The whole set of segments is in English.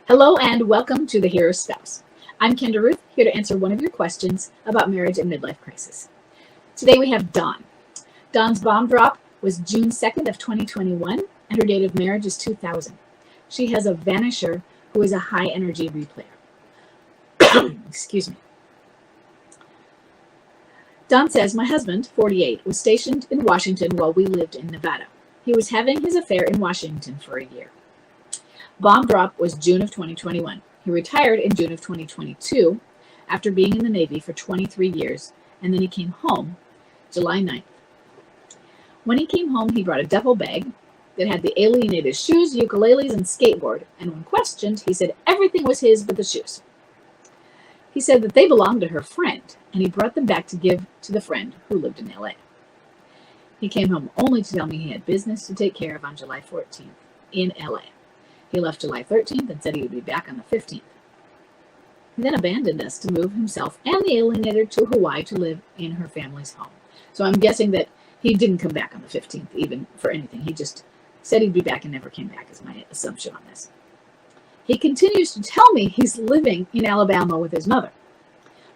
Hello and welcome to The Hero Spouse. I'm Kendra Ruth, here to answer one of your questions about marriage and midlife crisis. Today we have Dawn. Dawn's bomb drop was June 2nd of 2021, and her date of marriage is 2000. She has a vanisher who is a high energy replayer. Excuse me. Dawn says, my husband, 48, was stationed in Washington while we lived in Nevada. He was having his affair in Washington for a year. Bomb drop was June of 2021. He retired in June of 2022 after being in the Navy for 23 years, and then he came home July 9th. When he came home, he brought a duffel bag that had the alienated shoes, ukuleles, and skateboard, and when questioned, he said everything was his but the shoes. He said that they belonged to her friend, and he brought them back to give to the friend who lived in LA. He came home only to tell me he had business to take care of on July 14th in LA. He left July 13th and said he would be back on the 15th. He then abandoned us to move himself and the alienator to Hawaii to live in her family's home. So I'm guessing that he didn't come back on the 15th even for anything. He just said he'd be back and never came back is my assumption on this. He continues to tell me he's living in Alabama with his mother.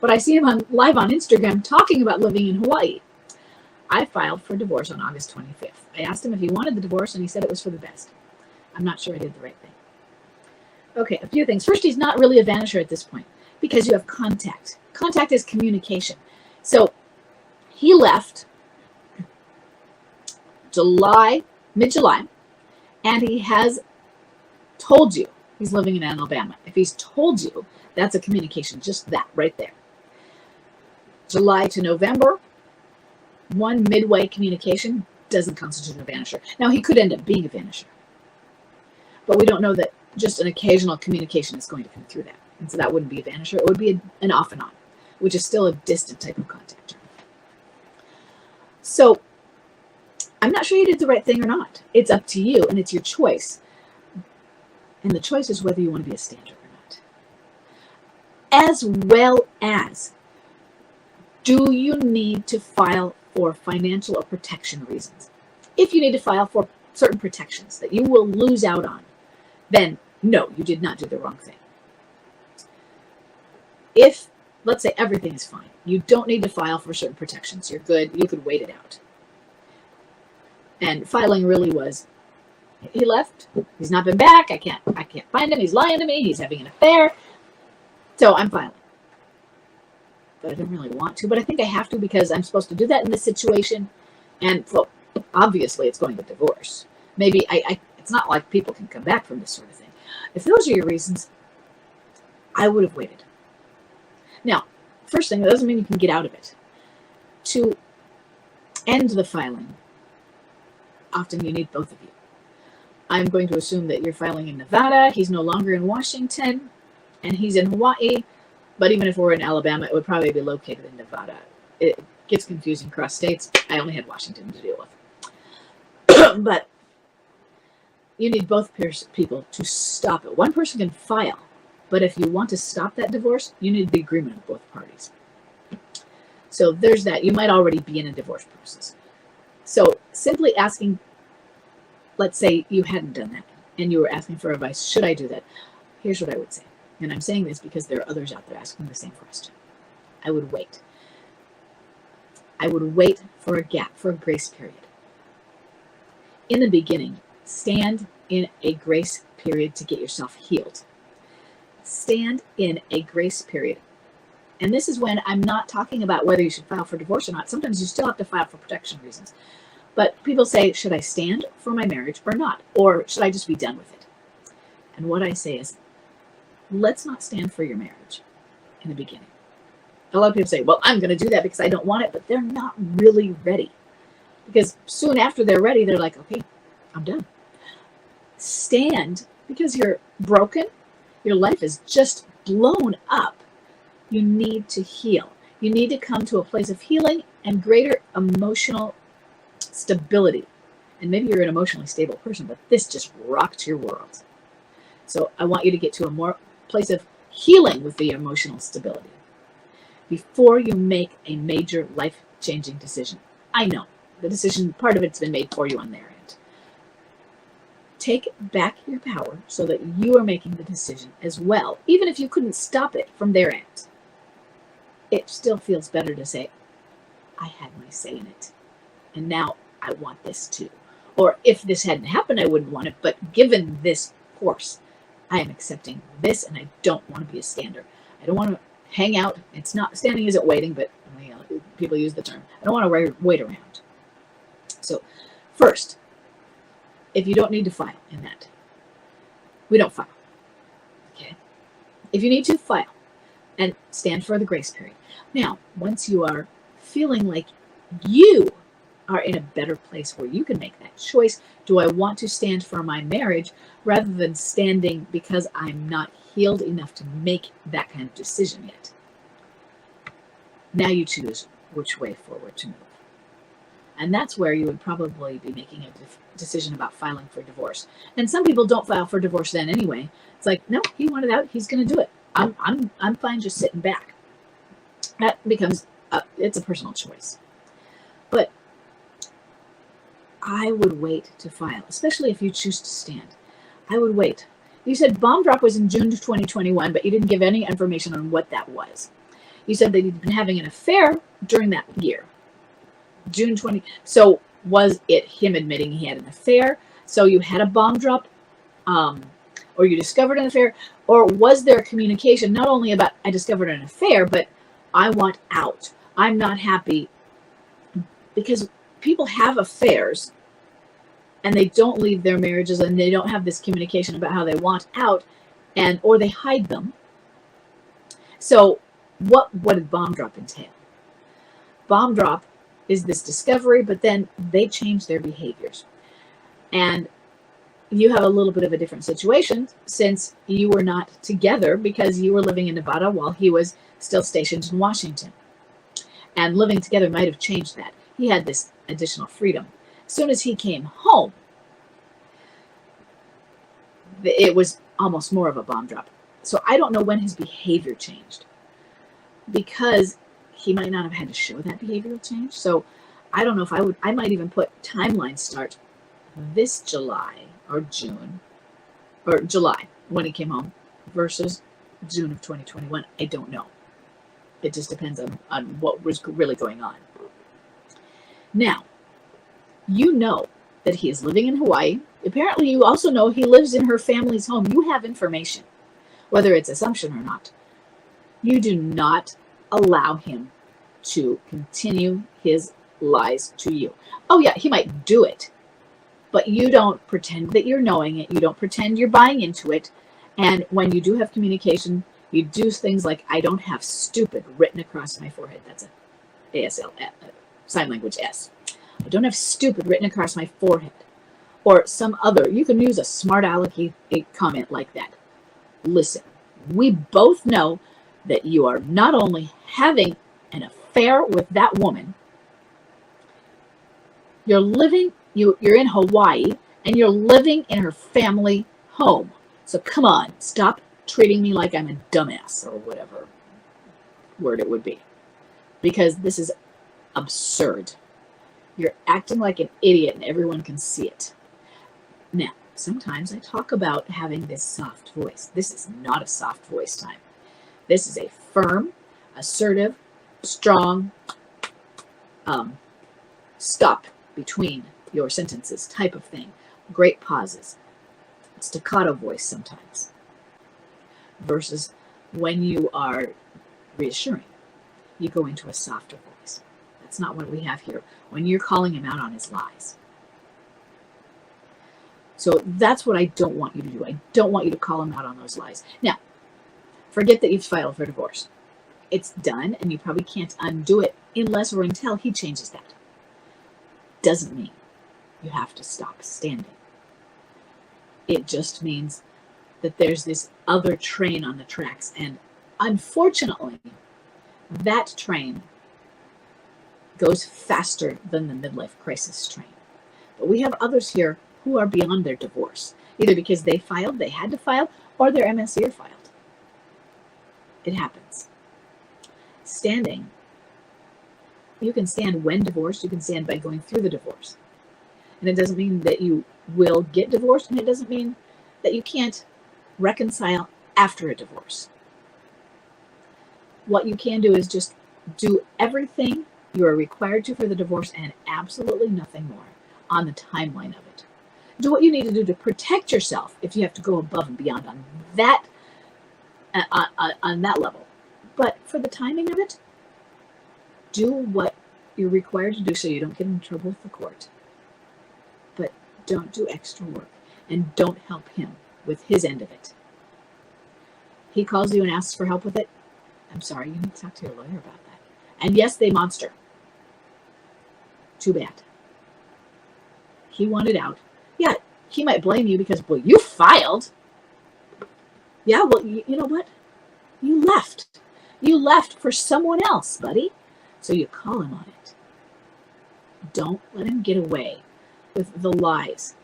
But I see him live on Instagram talking about living in Hawaii. I filed for divorce on August 25th. I asked him if he wanted the divorce and he said it was for the best. I'm not sure I did the right thing. Okay, a few things. First, he's not really a vanisher at this point because you have contact. Contact is communication. So he left mid-July, and he has told you he's living in Alabama. If he's told you, that's a communication, just that right there. July to November, one midway communication doesn't constitute a vanisher. Now, he could end up being a vanisher, but we don't know that just an occasional communication is going to come through that. And so that wouldn't be a vanisher. It would be an off and on, which is still a distant type of contact. So I'm not sure you did the right thing or not. It's up to you, and it's your choice. And the choice is whether you want to be a stander or not. As well as, do you need to file for financial or protection reasons? If you need to file for certain protections that you will lose out on, then no, you did not do the wrong thing. If, let's say, everything is fine, you don't need to file for certain protections. You're good. You could wait it out. And filing really was, he left. He's not been back. I can't find him. He's lying to me. He's having an affair. So I'm filing. But I don't really want to. But I think I have to because I'm supposed to do that in this situation. And well, obviously it's going to divorce. Maybe it's not like people can come back from this sort of thing. If those are your reasons, I would have waited. Now, first thing, that doesn't mean you can get out of it. To end the filing, often you need both of you. I'm going to assume that you're filing in Nevada. He's no longer in Washington, and he's in Hawaii. But even if we're in Alabama, it would probably be located in Nevada. It gets confusing across states. I only had Washington to deal with. But you need both people to stop it. One person can file, but if you want to stop that divorce, you need the agreement of both parties. So there's that. You might already be in a divorce process. So simply asking, let's say you hadn't done that and you were asking for advice, should I do that? Here's what I would say. And I'm saying this because there are others out there asking the same question. I would wait. I would wait for a gap, for a grace period. In the beginning, stand in a grace period to get yourself healed. Stand in a grace period. And this is when I'm not talking about whether you should file for divorce or not. Sometimes you still have to file for protection reasons. But people say, should I stand for my marriage or not? Or should I just be done with it? And what I say is, let's not stand for your marriage in the beginning. A lot of people say, well, I'm going to do that because I don't want it, but they're not really ready. Because soon after they're ready, they're like, okay, I'm done. Stand because you're broken. Your life is just blown up. You need to heal. You need to come to a place of healing and greater emotional stability. And maybe you're an emotionally stable person, but this just rocked your world. So I want you to get to a more place of healing with the emotional stability before you make a major life-changing decision. I know the decision, part of it's been made for you on their end. Take back your power so that you are making the decision as well. Even if you couldn't stop it from their end, it still feels better to say, I had my say in it, and now I want this too. Or if this hadn't happened, I wouldn't want it, but given this course, I am accepting this, and I don't want to be a stander. I don't want to hang out. It's not, standing isn't waiting, but people use the term. I don't want to wait around. So first, if you don't need to file in that, we don't file. Okay. If you need to, file and stand for the grace period. Now, once you are feeling like you are in a better place where you can make that choice, do I want to stand for my marriage rather than standing because I'm not healed enough to make that kind of decision yet? Now you choose which way forward to move. And that's where you would probably be making a decision about filing for divorce. And some people don't file for divorce then anyway. It's like, no, he wanted out. He's going to do it. I'm fine just sitting back. That becomes, it's a personal choice. But I would wait to file, especially if you choose to stand. I would wait. You said bomb drop was in June 2021, but you didn't give any information on what that was. You said that he'd been having an affair during that year. June 20. So was it him admitting he had an affair? So you had a bomb drop, or you discovered an affair, or was there a communication not only about I discovered an affair, but I want out. I'm not happy, because people have affairs and they don't leave their marriages and they don't have this communication about how they want out, and or they hide them. So what did bomb drop entail? Bomb drop is this discovery, but then they change their behaviors. And you have a little bit of a different situation since you were not together because you were living in Nevada while he was still stationed in Washington. And living together might have changed that. He had this additional freedom. As soon as he came home, it was almost more of a bomb drop. So I don't know when his behavior changed, because he might not have had to show that behavioral change. So I don't know if I might even put timeline start this July or June, or July when he came home versus June of 2021. I don't know. It just depends on what was really going on. Now, you know that he is living in Hawaii. Apparently, you also know he lives in her family's home. You have information, whether it's assumption or not. You do not allow him to continue his lies to you. Oh yeah, he might do it, but you don't pretend that you're knowing it. You don't pretend you're buying into it. And when you do have communication, you do things like, I don't have stupid written across my forehead. That's an ASL, sign language S. I don't have stupid written across my forehead. Or some other, you can use a smart alecky comment like that. Listen, we both know that you are not only having an affair with that woman, you're in Hawaii and you're living in her family home. So come on, stop treating me like I'm a dumbass or whatever word it would be, because this is absurd. You're acting like an idiot and everyone can see it. Now, sometimes I talk about having this soft voice. This is not a soft voice time. This is a firm, assertive, strong, stop between your sentences type of thing. Great pauses. Staccato voice sometimes. Versus when you are reassuring, you go into a softer voice. That's not what we have here. When you're calling him out on his lies. So that's what I don't want you to do. I don't want you to call him out on those lies. Now, forget that you've filed for divorce. It's done, and you probably can't undo it unless or until he changes that. Doesn't mean you have to stop standing. It just means that there's this other train on the tracks, and unfortunately, that train goes faster than the midlife crisis train. But we have others here who are beyond their divorce, either because they had to file, or their MSE filed. It happens. Standing, you can stand when divorced, you can stand by going through the divorce. And it doesn't mean that you will get divorced, and it doesn't mean that you can't reconcile after a divorce. What you can do is just do everything you are required to for the divorce and absolutely nothing more on the timeline of it. Do what you need to do to protect yourself if you have to go above and beyond on that level. But for the timing of it, do what you're required to do so you don't get in trouble with the court. But don't do extra work, and don't help him with his end of it. He calls you and asks for help with it. I'm sorry, you need to talk to your lawyer about that. And yes, they monster. Too bad. He wanted out. Yeah, he might blame you because, well, you filed. Yeah, well, you know what? You left. You left for someone else, buddy. So you call him on it. Don't let him get away with the lies.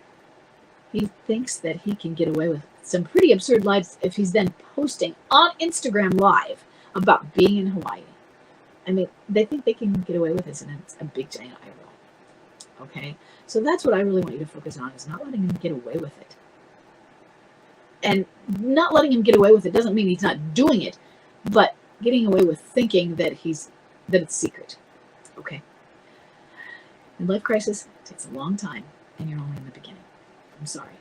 He thinks that he can get away with some pretty absurd lies if he's then posting on Instagram Live about being in Hawaii. I mean, they think they can get away with this, and it's a big giant eye roll. Okay? So that's what I really want you to focus on, is not letting him get away with it. And not letting him get away with it doesn't mean he's not doing it, but getting away with thinking that it's secret. Okay? Midlife crisis takes a long time, and you're only in the beginning. I'm sorry.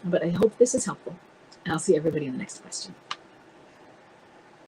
But I hope this is helpful, and I'll see everybody in the next question.